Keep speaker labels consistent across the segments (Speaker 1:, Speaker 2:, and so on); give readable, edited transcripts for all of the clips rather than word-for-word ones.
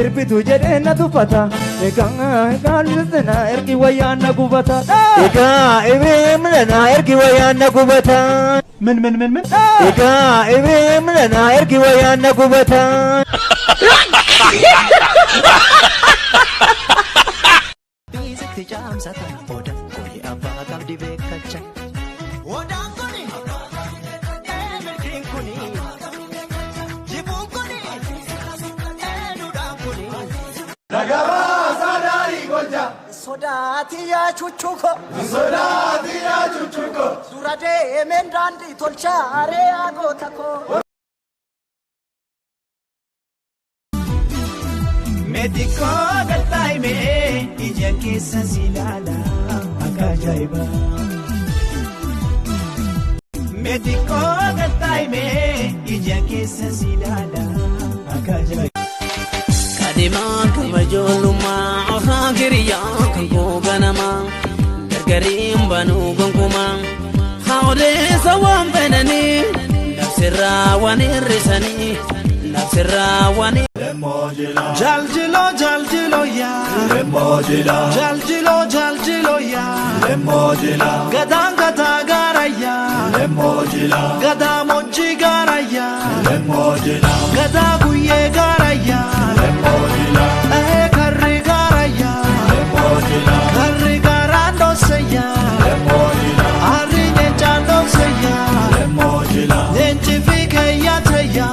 Speaker 1: sirbitu jedhee na tuffata egaa lilsina ergi wayyaan na gubata egaa ibim lana ergi wayyaan na gubata
Speaker 2: من
Speaker 1: egaa ibim lana ergi wayyaan na gubata Bisikti jaamsata oda koyi abbaa qabdi beekacha odaan kuni eemirkiin kuni jibuun kuni eenudhaan kuni
Speaker 3: Nagabaa saadaarii golja
Speaker 1: sodaati yaa chuchuko dura deemeen daandii tolchaaree agoota koo
Speaker 4: Mediko galtaime ija keessa silala akka ajaa'iba. Mediko galtaime ija keessa silala akka ajaa'iba. Kadeemaa kabajoollummaa afaan kiriyaa kan googanamaa gargariin banuu gonkumaa haoleessa waan fedhanii nafsirraa waan hir'isanii nafsirraa waan Jaljilo ya Jaljilo ya Gadaan gataa gaara ya Gadaa mochi gaara ya Gadaa guyyee gaara ya Karri gaara ya Karri gaaraan dhoose ya Harri nyeenchaan dhoose ya Nyeenchi fi keeyyaate ya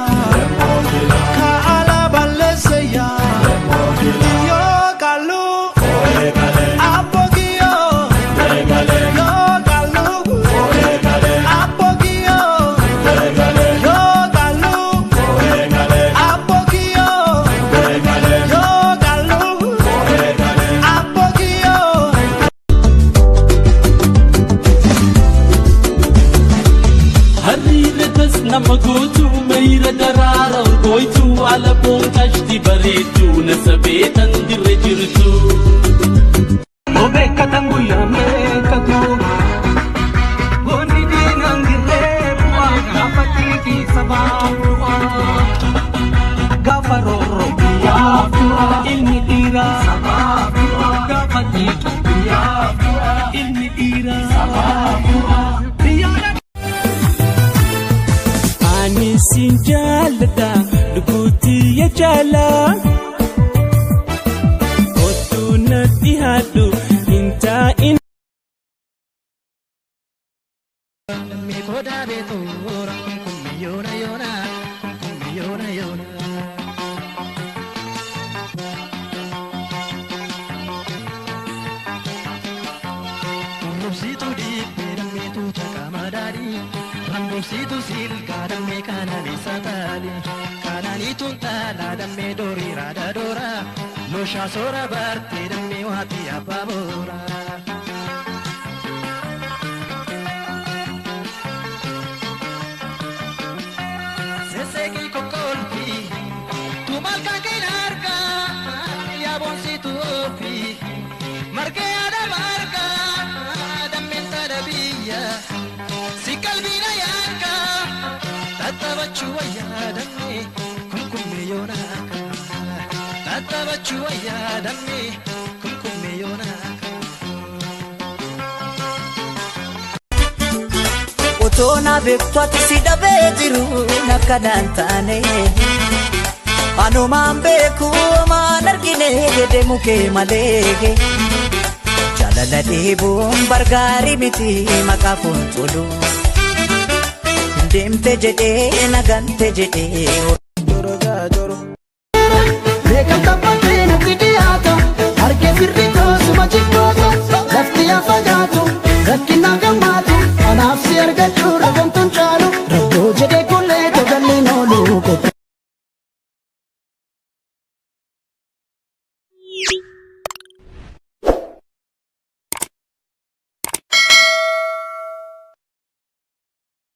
Speaker 5: Namagutu meira darara goitu ala bonkashti baritu nasabetan direjirtu Obe katangu ya mekatu Goni dinangire wa kapatiki sababwa Gafaroro ya ilmi ira sababwa kapatiki ya ilmi ira sababwa Sinjalda dukuti ya jala Otu nati hadu inta in Mikoda betu orang kummi yona yona kummi yona yona Rumsitu di piramitu cakamadari Rumsitu silka dame kanani satali kanani tuntala dame dori rada dora lo shasora barte dame wati ababora sesegi kokolpi tu malka kinarka ya bonsitu ofi marke ada marka dame tarabiya si kalbina yanka tatabachuwa yadame kumkume yonaka tatabachuwa yadame kumkume yonaka Otona bektwati sidabe jiru nakadantane Anumaan beeku maan argine gede muke malege Jalala deebuun bargaari miti maqaafuun tolu Deemte jedhee nagante jedhee Beekamta baatee natti dhiyaata Harkee sirri toosuma jibboota Lafti yaa fagaatu Rakkina gammaatu Anaaf si argachuu rafamta